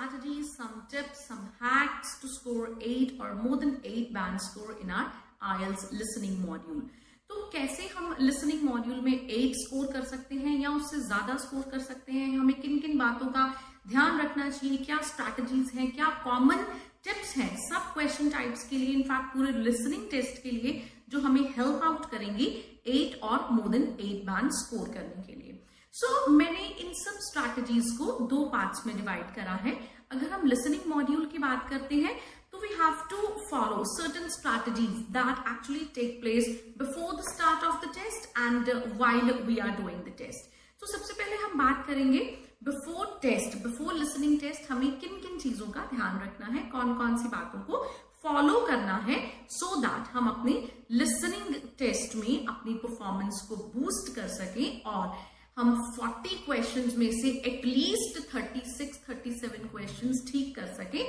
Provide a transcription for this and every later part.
strategies, some tips, some hacks to score 8 or more than 8 band score in our IELTS listening module. तो कैसे हम listening module में 8 score कर सकते हैं या उससे ज्यादा स्कोर कर सकते हैं, हमें किन किन बातों का ध्यान रखना चाहिए, क्या स्ट्रैटेजीज हैं, क्या कॉमन टिप्स हैं सब क्वेश्चन टाइप्स के लिए, इनफैक्ट पूरे लिसनिंग टेस्ट के लिए जो हमें हेल्प आउट करेंगी 8 और मोर देन 8 बैंड स्कोर करने के लिए. सो मैंने इन सब स्ट्रैटेजीज को 2 पार्ट्स में डिवाइड करा है. अगर हम लिसनिंग मॉड्यूल की बात करते हैं तो we have to follow certain strategies that actually take place before the start of the test and while we are doing the test. तो सबसे पहले हम बात करेंगे before test, before listening test हमें किन किन चीजों का ध्यान रखना है, कौन कौन सी बातों को फॉलो करना है so that हम अपने लिसनिंग टेस्ट में अपनी परफॉर्मेंस को बूस्ट कर सकें और हम 40 क्वेश्चंस में से एटलीस्ट 36-37 क्वेश्चंस ठीक कर सकें.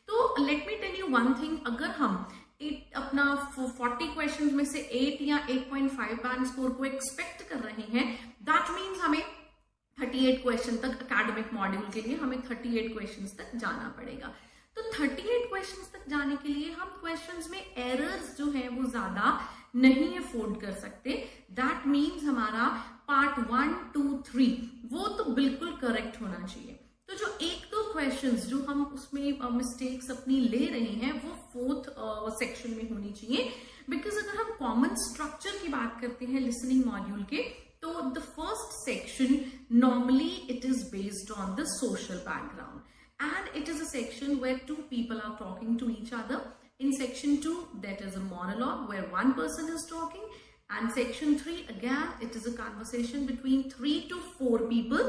तो let me tell you one thing, अगर हम अपना 40 क्वेश्चंस में से 8 या 8.5 बैंड स्कोर को एक्सपेक्ट कर रहे हैं, दैट मीन्स हमें 38 क्वेश्चन तक एकेडमिक मॉड्यूल के लिए हमें 38 क्वेश्चंस तक जाना पड़ेगा. तो 38 क्वेश्चंस तक जाने के लिए हम क्वेश्चंस में एरर्स जो है वो ज्यादा नहीं अफोर्ड कर सकते. दैट मीन्स हमारा पार्ट 1, 2, 3 वो तो बिल्कुल करेक्ट होना चाहिए. तो जो 1-2 क्वेश्चंस जो हम उसमें मिस्टेक्स अपनी ले रहे हैं वो 4th सेक्शन में होनी चाहिए. बिकॉज अगर हम कॉमन स्ट्रक्चर की बात करते हैं लिसनिंग मॉड्यूल के, तो the first section normally it is based on the social background and it is a section where 2 people are talking to each other. In section 2 that is a monologue where 1 person is talking. And section 3 again it is a conversation between 3 to 4 people.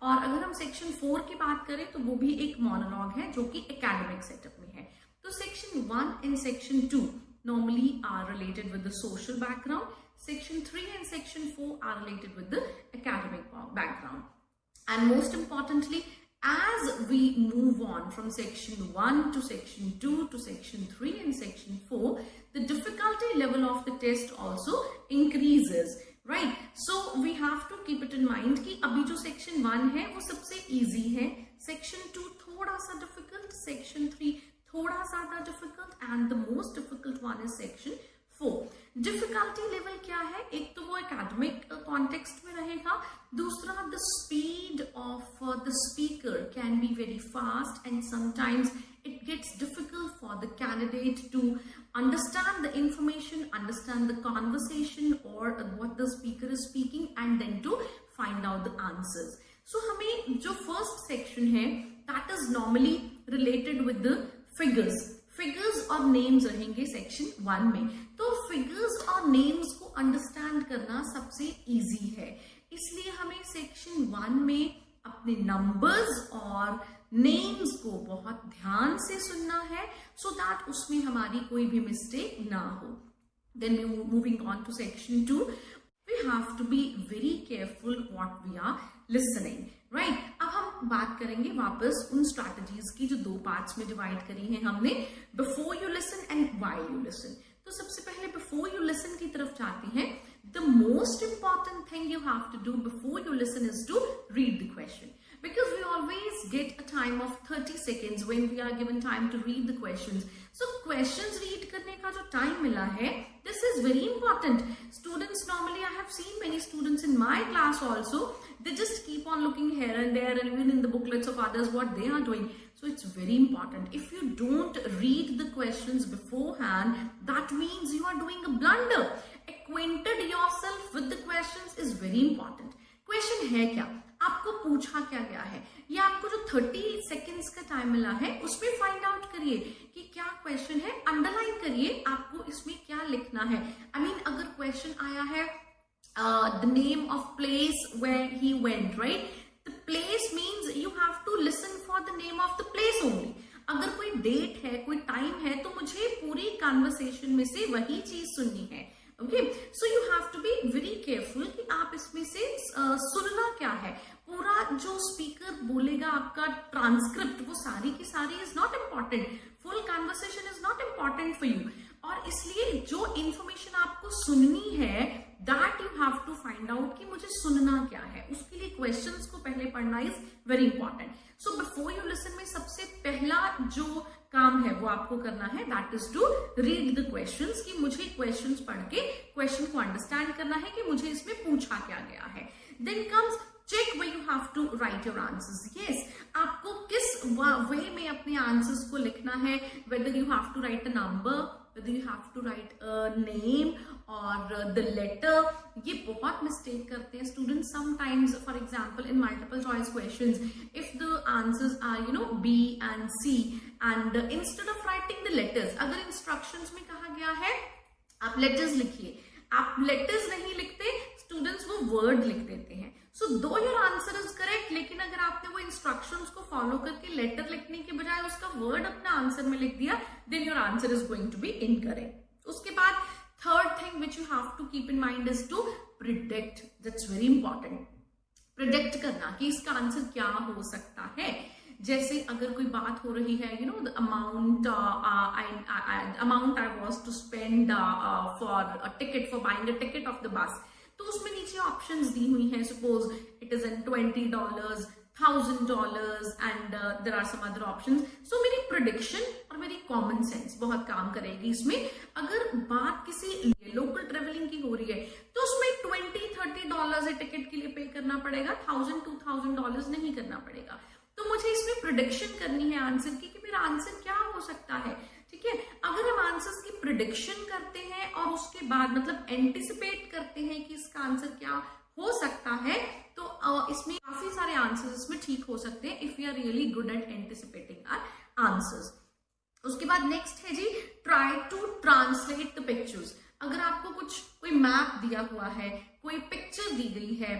और अगर हम section 4 की बात करें तो वो भी एक monologue है जो कि academic setup में है. तो section 1 and section 2 normally are related with the social background. Section 3 and section 4 are related with the academic background. And most importantly, as we move on from section 1 to section 2 to section 3 and section 4, the difficulty level of the test also increases, right? So we have to keep it in mind कि अभी जो section 1 है वो सबसे easy है, section 2 थोड़ा सा difficult, section 3 थोड़ा ज़्यादा difficult and the most difficult one is section 4. Difficulty level क्या है, एक तो वो एकेडमिक कॉन्टेक्स्ट में रहेगा, दूसरा the speed of the speaker can be very fast and sometimes it gets difficult for the candidate to understand the information, understand the conversation or what the speaker is speaking and then to find out the answers. So हमें जो first section है that is normally related with the figures और names रहेंगे section 1 में. तो figures और names को understand करना सबसे इजी है, इसलिए हमें सेक्शन 1 में अपने नंबर्स और नेम्स को बहुत ध्यान से सुनना है सो दैट उसमें हमारी कोई भी मिस्टेक ना हो. Then moving on to section 2, we have to be very careful what we are listening, right? अब हम बात करेंगे वापस उन स्ट्रैटेजीज की जो 2 पार्ट्स में डिवाइड करी हैं हमने, before you listen and while you listen. तो सबसे पहले बिफोर यू लिसन की तरफ जाते हैं. The most important thing you have to do before you listen is to read the question. Because we always get a time of 30 seconds when we are given time to read the questions. So questions read करने का जो time मिला है, this is very important. Students normally, I have seen many students in my class also, they just keep on looking here and there and even in the booklets of others what they are doing. So it's very important. If you don't read the questions beforehand, that means you are doing a blunder. Acquainted yourself with the questions is very important. Question है क्या, आपको पूछा क्या गया है, या आपको जो 30 सेकेंड्स का टाइम मिला है उसमें फाइंड आउट करिए कि क्या क्वेश्चन है, अंडरलाइन करिए आपको इसमें क्या लिखना है. I mean, अगर क्वेश्चन आया है the name of place where he went, right? The place means you have to listen for the name of the place only. अगर कोई डेट है, कोई टाइम है, तो मुझे पूरी कन्वर्सेशन में से वही चीज सुननी है. Okay, so you have to be very careful कि आप इसमें से सुनना क्या है. पूरा जो स्पीकर बोलेगा आपका ट्रांसक्रिप्ट वो सारी की सारी is not important, full conversation is not important for you. और इसलिए जो इंफॉर्मेशन आपको सुननी है that you have to find out कि मुझे सुनना क्या है. उसके लिए क्वेश्चंस को पहले पढ़ना is very important. So before you listen में सबसे पहला जो काम है वो आपको करना है, that is to read the questions, कि मुझे क्वेश्चंस पढ़ के क्वेश्चन को अंडरस्टैंड करना है कि मुझे इसमें पूछा क्या गया है। Then comes check where you have to write your answers. Yes, आपको किस वे में अपने आंसर्स को लिखना है, whether you have to write a number, whether you have to write a name or the letter. ये बहुत मिस्टेक करते हैं students sometimes. For example, in multiple choice questions, if the answers are B and C, and instead of writing the letters, अगर instructions में कहा गया है आप letters लिखिए, आप letters नहीं लिखते, स्टूडेंट्स वो वर्ड लिख देते हैं। सो दो योर आंसर इज करेक्ट, लेकिन अगर आपने वो इंस्ट्रक्शंस को फॉलो करके लेटर लिखने के बजाय उसका वर्ड अपना आंसर में लिख दिया, then your answer is going to be incorrect. उसके बाद third thing which you have to keep in mind is to predict. That's very important. Predict करना कि इसका आंसर क्या हो सकता है। जैसे अगर कोई बात हो रही है, the amount I was to spend for a ticket, for buying a ticket of the bus, तो उसमें नीचे ऑप्शंस दी हुई हैं, suppose it is in $20, $1000 and there are some other options. So मेरी प्रेडिक्शन और मेरी कॉमन सेंस बहुत काम करेगी इसमें। अगर बात किसी लोकल ट्रेवलिंग की हो रही है तो उसमें $20-30 टिकट के लिए पे करना पड़ेगा, $1000-2000 नहीं करना पड़ेगा। तो मुझे इसमें प्रेडिक्शन करनी है आंसर की कि मेरा आंसर क्या हो सकता है। ठीक है, अगर हम आंसर्स की प्रिडिक्शन करते हैं और उसके बाद मतलब एंटिसिपेट करते हैं कि इसका आंसर क्या हो सकता है, तो इसमें काफी सारे आंसर्स इसमें ठीक हो सकते हैं if you are really good at anticipating our answers. उसके बाद नेक्स्ट है जी, try to translate the pictures. अगर आपको कोई मैप दिया हुआ है, कोई पिक्चर दी गई है,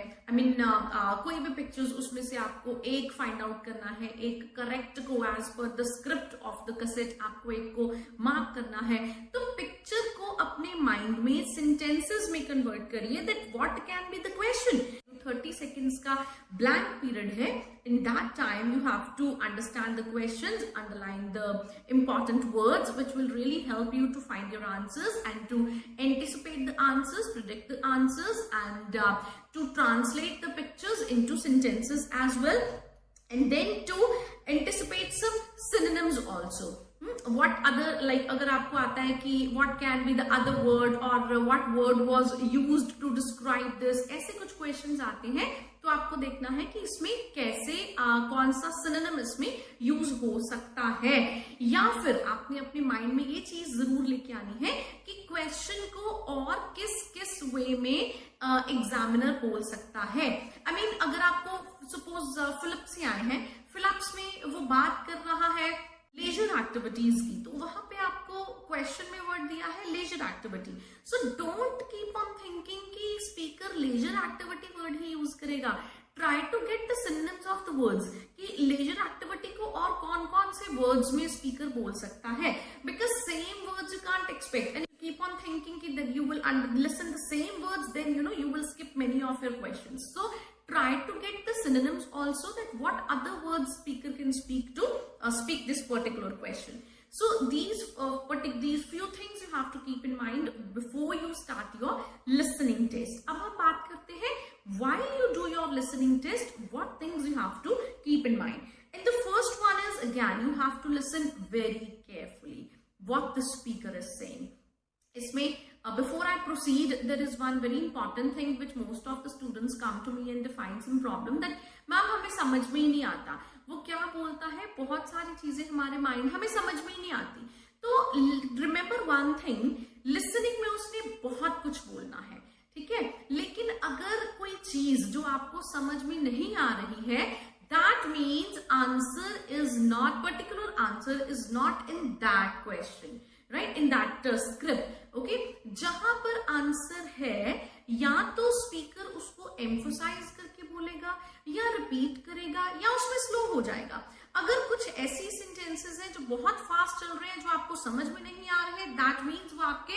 कोई भी पिक्चर्स, उसमें से आपको एक फाइंड आउट करना है, एक करेक्ट को as per the script of the cassette आपको एक को मार्क करना है, तो पिक्चर को अपने माइंड में सेंटेंसेस में कन्वर्ट करिए that what can be the question. 30 seconds का ब्लैंक पीरियड है। In that time you have to understand the questions, underline the important words which will really help you to find your answers and to anticipate the answers, predict the answers, and to translate the pictures into sentences as well, and then to anticipate some synonyms also. What other, like अगर आपको आता है कि what can be the other word or what word was used to describe this, ऐसे कुछ questions आते हैं, तो आपको देखना है कि इसमें कैसे कौन सा synonym इसमें यूज हो सकता है। या फिर आपने अपने माइंड में ये चीज जरूर लेके आनी है कि क्वेश्चन को और किस किस वे में एग्जामिनर बोल सकता है। अगर आपको सपोज फिलिप्स से आए हैं, फिलिप्स में वो बात कर रहा है लेजर एक्टिविटीज की, तो वहां पे आपको क्वेश्चन में वर्ड दिया है leisure activity. So don't keep on thinking कि स्पीकर लेजर एक्टिविटी वर्ड ही यूज करेगा। Try to get the synonyms of the words कि लेजर एक्टिविटी को और कौन कौन से वर्ड्स में स्पीकर बोल सकता है, because same words you can't expect and keep on thinking that you will listen the same words, then you will skip many of your questions. So try to get the synonyms also, that what other words speaker can speak to speak this particular question. So these few things you have to keep in mind before you start your listening test. अब हम बात करते हैं while you do your listening test, what things you have to keep in mind. And the first one is, again, you have to listen very carefully what the speaker is saying. इसमें before I proceed, there is one very important thing which most of the students come to me and they find some problem that ma'am हमें समझ में ही नहीं आता, वो क्या बोलता है, बहुत सारी चीजें हमारे माइंड हमें समझ में ही नहीं आती। तो रिमेंबर वन थिंग, लिसनिंग में उसने बहुत कुछ बोलना है, ठीक है, लेकिन अगर कोई चीज जो आपको समझ में नहीं आ रही है, that means particular answer is not in that question, right, in that script. Okay, जहां पर आंसर है या तो स्पीकर उसको एम्फोसाइज करके बोलेगा या रिपीट करेगा या उसमें स्लो हो जाएगा। अगर कुछ ऐसी सेंटेंसेस हैं जो बहुत फास्ट चल रहे हैं, जो आपको समझ में नहीं आ रहे हैं, दैट मीन्स वो आपके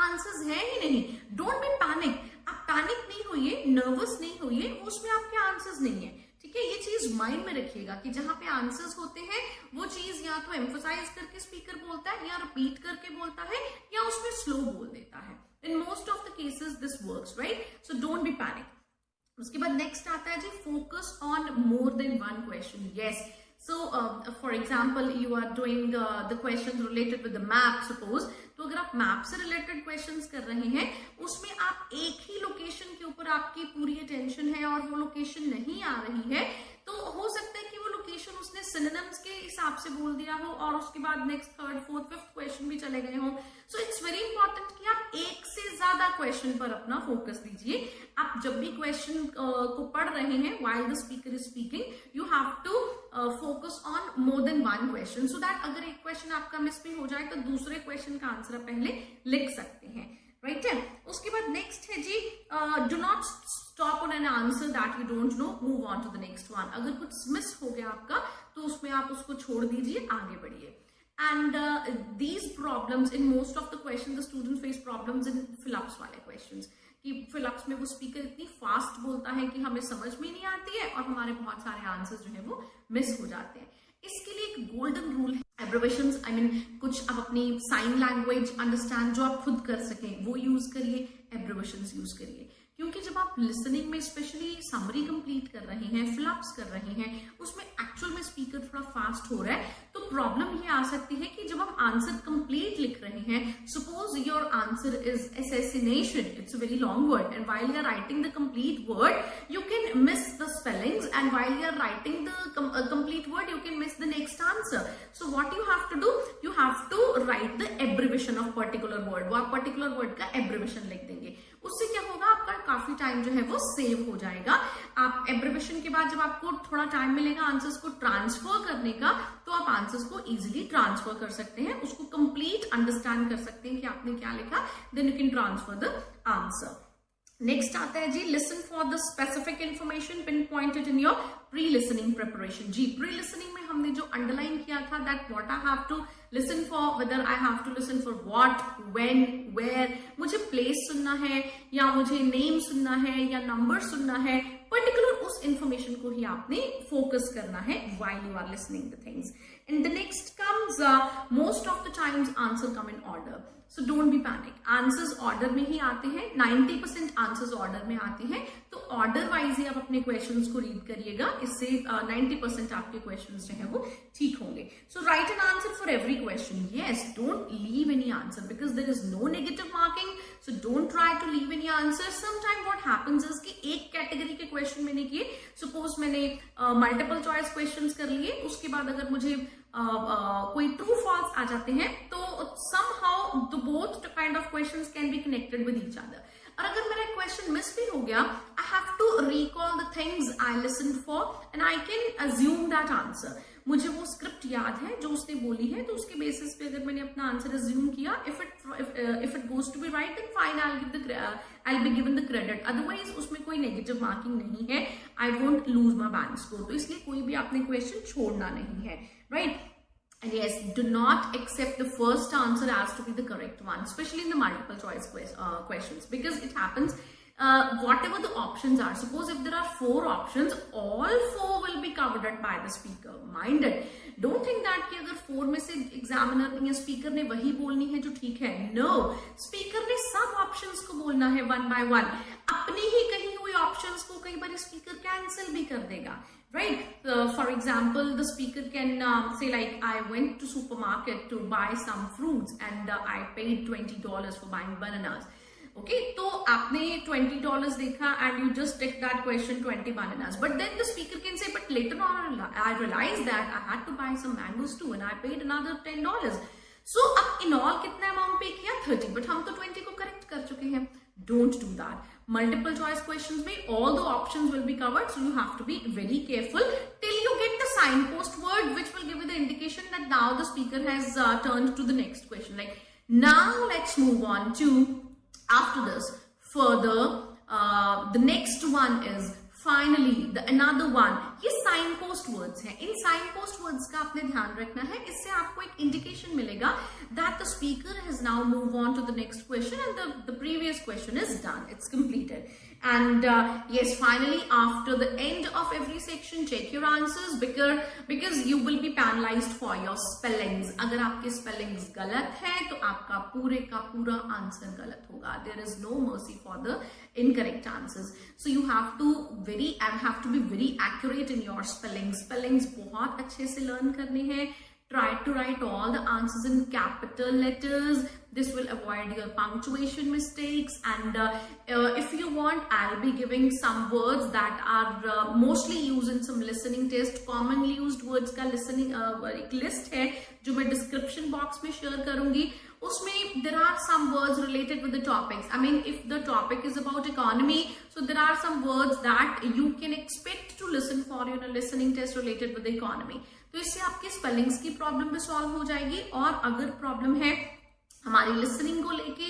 आंसर्स हैं ही नहीं। डोंट बी पैनिक, आप पैनिक नहीं होइए, नर्वस नहीं होइए, उसमें आपके आंसर्स नहीं है, ठीक है। ये चीज माइंड में रखिएगा कि जहां पे आंसर्स होते हैं वो चीज या तो एम्फोसाइज करके स्पीकर बोलता है या रिपीट करके बोलता है या उसमें स्लो बोल देता है। In most of the cases this works, right, so don't be panic. उसके बाद नेक्स्ट आता है जी, focus on more than one question. Yes, So for example, you are doing the questions related with the map, suppose. तो अगर आप map से related questions कर रहे हैं, उसमें आप एक ही लोकेशन के ऊपर आपकी पूरी अटेंशन है और वो लोकेशन नहीं आ रही है, तो हो सकता है कि वो लोकेशन उसने सिनोनिम्स के हिसाब से बोल दिया हो और उसके बाद next, third, fourth, fifth question भी चले गए हों. सो इट्स वेरी इंपॉर्टेंट कि आप एक से ज्यादा क्वेश्चन पर अपना फोकस दीजिए. आप जब भी क्वेश्चन को पढ़ रहे हैं, while the speaker is speaking, you have to focus on more than one question, so that अगर एक क्वेश्चन आपका मिस भी हो जाए तो दूसरे क्वेश्चन का आंसर आप पहले लिख सकते हैं. राइट है. उसके बाद नेक्स्ट है जी, do not stop on an answer that you don't know, move on to the next one. अगर कुछ मिस हो गया आपका तो उसमें आप उसको छोड़ दीजिए, आगे बढ़िए. And these problems in most of the questions, the students face problems in fill-ups वाले questions. कि fill-ups में वो स्पीकर इतनी फास्ट बोलता है कि हमें समझ में नहीं आती है और हमारे बहुत सारे आंसर्स जो है वो मिस हो जाते हैं. इसके लिए एक गोल्डन रूल है. एब्रिविएशंस, आई मीन कुछ आप अपनी साइन लैंग्वेज अंडरस्टैंड जो आप खुद कर सकें वो यूज करिए, एब्रिविएशंस यूज करिए. क्योंकि जब आप लिसनिंग में स्पेशली समरी कंप्लीट कर रहे हैं, फिलअप्स कर रहे हैं, उसमें एक्चुअल में स्पीकर थोड़ा फास्ट हो रहा है, तो प्रॉब्लम ये आ सकती है कि जब हम आंसर कंप्लीट लिख रहे हैं, suppose your answer is assassination, it's a very long word, and while you are writing the complete word you can miss the spellings, and while you are writing the complete word you can miss the next answer. So what you have to do, you have to write the abbreviation of particular word. वो आप particular word का abbreviation लिख देंगे. उससे क्या होगा, आपका काफी टाइम जो है वो सेव हो जाएगा. आप एब्रिविएशन के बाद जब आपको थोड़ा टाइम मिलेगा आंसर्स को ट्रांसफर करने का, तो आप आंसर्स को इजीली ट्रांसफर कर सकते हैं, उसको कंप्लीट अंडरस्टैंड कर सकते हैं कि आपने क्या लिखा, then you can transfer the answer. Next आता है जी, listen for the specific information pin pointed in your pre listening preparation. जी, प्री लिसनिंग में हमने जो अंडरलाइन किया था, that what I have to listen for, whether I have to listen for what, when, where, मुझे place सुनना है या मुझे नेम सुनना है या नंबर सुनना है, पर्टिकुलर उस इंफॉर्मेशन को ही आपने फोकस करना है while you are listening the things. And the next comes, most of the times answer come in order, so don't be panic. Answers order में ही आते हैं, 90% आंसर्स ऑर्डर में आते हैं, तो ऑर्डर वाइज ही आप अपने क्वेश्चंस को रीड करिएगा, इससे 90% आपके क्वेश्चंस जो है वो ठीक होंगे. So right an answer for every question. Yes, don't leave any answer because there is no negative marking, so don't try to leave any answer. Sometime what happens is कि एक कैटेगरी के question मैंने किए, suppose मैंने multiple choice questions कर लिए, उसके बाद अगर मुझे कोई ट्रू फॉल्स आ जाते हैं, तो somehow the both kind of questions can be connected with each other. और अगर मेरा क्वेश्चन मिस भी हो गया, I have to recall the things I listened for and I can assume that answer. मुझे वो स्क्रिप्ट याद है जो उसने बोली है, तो उसके बेसिस पे अगर मैंने अपना आंसर अज्यूम किया, if it goes to be right then fine, I'll be given the credit. Otherwise उसमें कोई नेगेटिव मार्किंग नहीं है, I won't lose my band score. तो इसलिए कोई भी आपने क्वेश्चन छोड़ना नहीं है, right? And yes, do not accept the first answer as to be the correct one, especially in the multiple choice questions, because it happens, whatever the options are, suppose if there are 4 options, all 4 will be covered by the speaker. Mind it. Don't think that कि अगर 4 में से examiner या speaker ने वही बोलनी है जो ठीक है. No, स्पीकर ने सब ऑप्शंस को बोलना है one by one. अपनी ही कही हुई ऑप्शंस को कई बार स्पीकर कैंसिल भी कर देगा. Right? For example, the speaker can say like, I went to supermarket to buy some fruits and I paid $20 for buying bananas. Okay, तो आपने $20 देखा and you just take that question 20 bananas. But then the speaker can say, but later on I realized that I had to buy some mangoes too and I paid another $10. So अब in all कितना amount पे किया? 30. But हम तो 20 को correct कर चुके हैं. Don't do that. Multiple choice questions में all the options will be covered, so you have to be very careful till you get the signpost word which will give you the indication that now the speaker has turned to the next question. Like, now let's move on to, after this, further, the next one is finally the another one. ये signpost words हैं. इन signpost words का आपने ध्यान रखना है, इससे आपको एक indication मिलेगा that the speaker has now moved on to the next question and the previous question is done, it's completed. And yes, finally, after the end of every section, check your answers because you will be penalized for your spellings. अगर आपके spellings गलत है तो आपका पूरे का पूरा answer गलत होगा. There is no mercy for the incorrect answers. So you have to be very accurate in your spellings. Spellings बहुत अच्छे से learn करने हैं. Try to write all the answers in capital letters. This will avoid your punctuation mistakes. And if you want, I'll be giving some words that are mostly used in some listening test. Commonly used words का listening एक list है जो मैं description box में share करूंगी. उसमें there are some words related with the topics. I mean, if the topic is about economy, so there are some words that you can expect to listen for in a listening test related with the economy. तो इससे आपकी spellings की problem भी solve हो जाएगी. और अगर problem है हमारी लिसनिंग को लेके,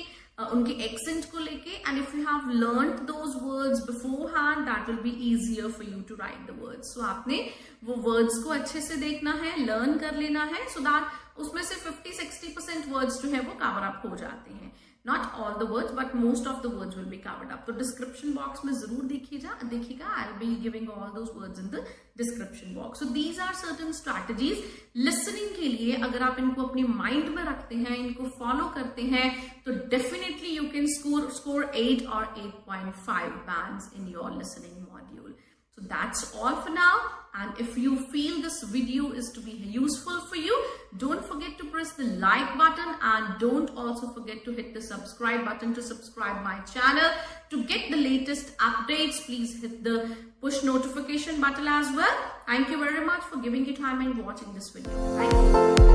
उनके एक्सेंट को लेके, and if you have learned those words beforehand, that will be easier for you to write the words. So आपने वो वर्ड्स को अच्छे से देखना है, लर्न कर लेना है, सो दैट उसमें से 50-60% वर्ड्स जो है वो कवर अप हो जाते हैं. Not all the words, but most of the words will be covered up. तो description box में जरूर देखिएगा. I'll be giving all those words in the description box. So these are certain strategies. Listening के लिए अगर आप इनको अपनी mind में रखते हैं, इनको follow करते हैं, तो definitely you can score 8 or 8.5 bands in your listening module. So that's all for now. And if you feel this video is to be useful for you, don't forget to press the like button and don't also forget to hit the subscribe button to subscribe my channel. To get the latest updates, please hit the push notification button as well. Thank you very much for giving your time and watching this video. Thank you.